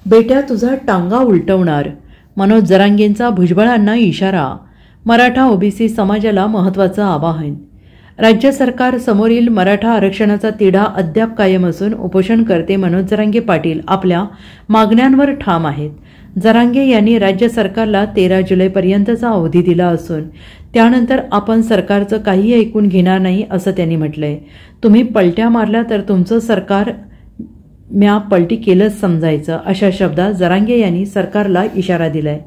बेट्या तुझा टांगा उलटवणार, मनोज जरांगेंचा भुजबळांना इशारा. मराठा ओबीसी समाजाला महत्त्वाचं आवाहन. राज्य सरकार समोरील मराठा आरक्षणाचा तिढा अद्याप कायम असून उपोषणकर्ते मनोज जरांगे पाटील आपल्या मागण्यांवर ठाम आहेत. जरांगे यांनी राज्य सरकारला 13 जुलैपर्यंतचा अवधी दिला असून त्यानंतर आपण सरकारचं काही ऐकून घेणार नाही असं त्यांनी म्हटलंय. तुम्ही पलट्या मारल्या तर तुमचं सरकार म्या पलटी केलंच समजायचं, अशा शब्दात जरांगे यांनी सरकारला इशारा दिलाय.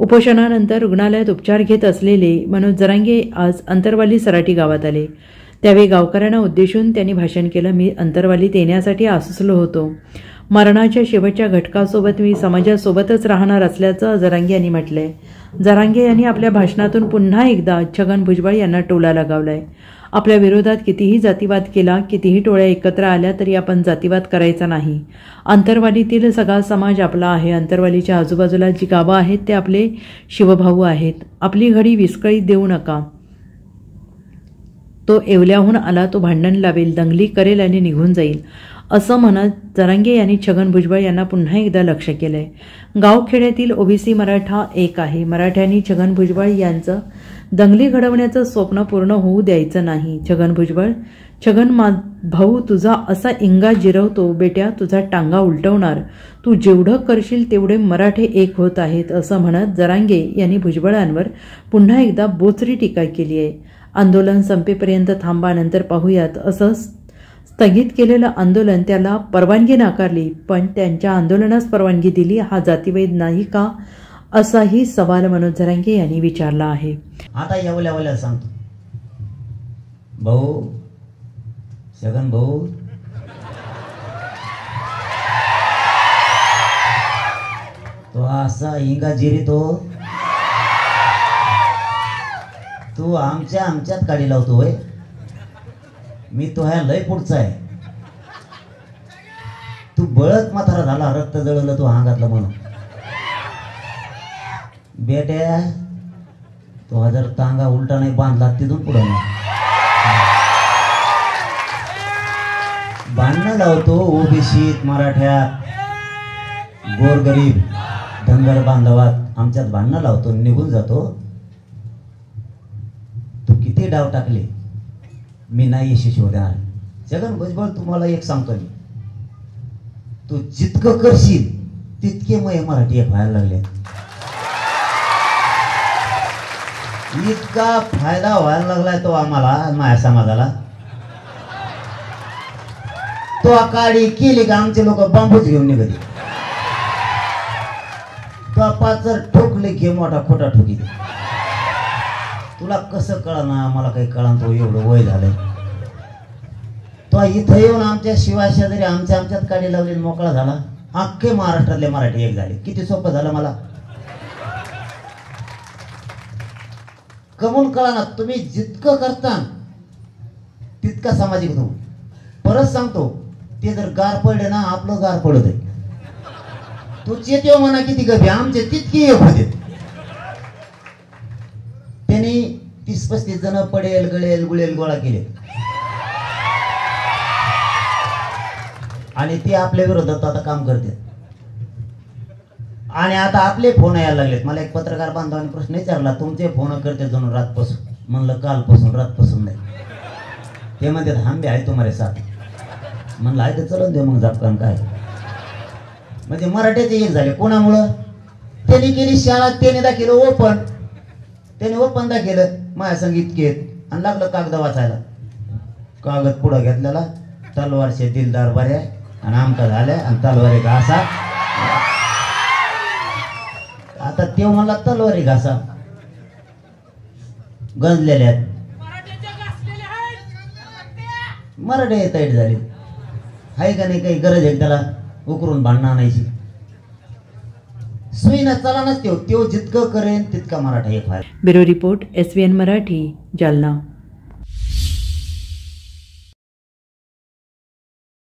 उपोषणानंतर रुग्णालयात उपचार घेत असलेले मनोज जरांगे आज अंतरवाली सराटी गावात आले. त्यावेळी गावकऱ्यांना उद्देशून त्यांनी भाषण केलं. मी अंतरवालीत येण्यासाठी आसुसलो होतो. मरणाच्या शेवटच्या घटकासोबत मी समाजासोबतच राहणार असल्याचं जरांगे यांनी म्हटलंय. जरांगे यांनी आपल्या भाषणातून पुन्हा एकदा छगन भुजबळ यांना टोला लगावलाय. आपल्या विरोधात कितीही जातीवाद केला, कितीही टोळ्या एकत्र आल्या तरी आपण जातीवाद करायचा नाही. अंतरवालीतील सगळा समाज आपला आहे. अंतरवालीच्या आजूबाजूला जी गावं आहेत ते आपले शिवभाऊ आहेत. आपली घडी विस्कळीत देऊ नका. तो येवल्याहून आला, तो भांडण लावेल, दंगली करेल आणि निघून जाईल, असं म्हणत जरांगे यांनी छगन भुजबळ यांना पुन्हा एकदा लक्ष केलंय. गावखेड्यातील ओबीसी मराठा एक आहे. मराठ्यांनी छगन भुजबळ यांचं दंगली घडवण्याचं स्वप्न पूर्ण होऊ द्यायचं नाही. छगन भुजबळ, छगन भाऊ तुझा असा इंगा जिरवतो, बेट्या तुझा टांगा उलटवणार, तू जेवढं करशील तेवढे मराठे एक होत आहेत, असं म्हणत जरांगे यांनी भुजबळांवर पुन्हा एकदा बोचरी टीका केली आहे. आंदोलन संपेपर्यंत थांबा, नंतर पाहूयात असं स्थगित केलेलं आंदोलन त्याला परवानगी नाकारली, पण त्यांच्या आंदोलनास परवानगी दिली. हा जातीभेद नाही का, असाही सवाल मनोज जरांगे यांनी विचारला आहे. आता येवल्याला सांगतो, भाऊ छगन भाऊ, तो असा इंगा जिरितो, तू आमच्यात काढी लावतो होय. मी तो ह्या लय पुढचा आहे. तू बळत म्हातारा झाला, रक्त जळलं तू अंगातलं म्हणून. बेट्या तो जर टांगा उलटा नाही बांधला तिथून पुढे नाही. भांडणं लावतो ओबीसीत, मराठ्यात, गोरगरीब, धनगर बांधवात आमच्यात भांडणं लावतो, निघून जातो. तू किती डाव टाकले, मी नाही यशस्वी होणार. छगन भुजबळ तुम्हाला एक सांगतो मी, तू जितकं करशील तितके मराठी एक व्हायला लागले. इतका फायदा व्हायला लागलाय तो आम्हाला, माझ्या समाजाला. तो आकाडी केली का आमचे लोक बांबूच घेऊन निघते. तो पाचर ठोकले घे मोठा खोटा ठोकी. तुला कसं कळना, मला काही कळना, तो एवढं वय झालंय. तो इथं येऊन आमच्या शिवाशा जरी आमच्यात काडी लावली, मोकळा झाला. अख्खे महाराष्ट्रातले मराठी एक झाले. किती सोपं झालं मला. कमून कळना, तुम्ही जितकं करता तितका सामाजिक होतो. परत सांगतो, ते जर गार पडले ना, आपलं गार पडत आहे. तू चेतेव म्हणा किती गभी, आमचे तितकी एक होते. त्यांनी 30-35 जण पडेल, गळेल, गुळेल गोळा केले आणि ते आपल्या विरोधात आता काम करते. आणि आता आपले फोन यायला लागलेत. मला एक पत्रकार बांधवाने प्रश्न विचारला, तुमचे फोन करते जणू रातपासून. म्हणलं कालपासून, रातपासून नाही. ते म्हणतात हम भी आहे तुम्हारे साथ. म्हणलं आहे तर चलून दे मग जापकान काय. म्हणजे मराठ्याचे एक झाले. कोणामुळं? त्यांनी केली शाळा, त्याने दाखिलं ओपन, त्याने ओपन दाखिलं माझ्या संगीत घेत आणि लागलं कागद वाचायला. कागद पुढं घेतलेला, तलवारचे दिलदार बऱ्या आणि आमका झाल्या आणि तलवारी घासा. आता ते म्हणला तलवारी घासा गंजलेल्या मराठे तैट झाले. आहे का नाही काही गरज आहे त्याला उकरून भांडणं आणायची. सुईना चला नसते, तो जितकं करेन तितका मराठा एक व्हायला. Bureau report, SVN Marathi, Jalna.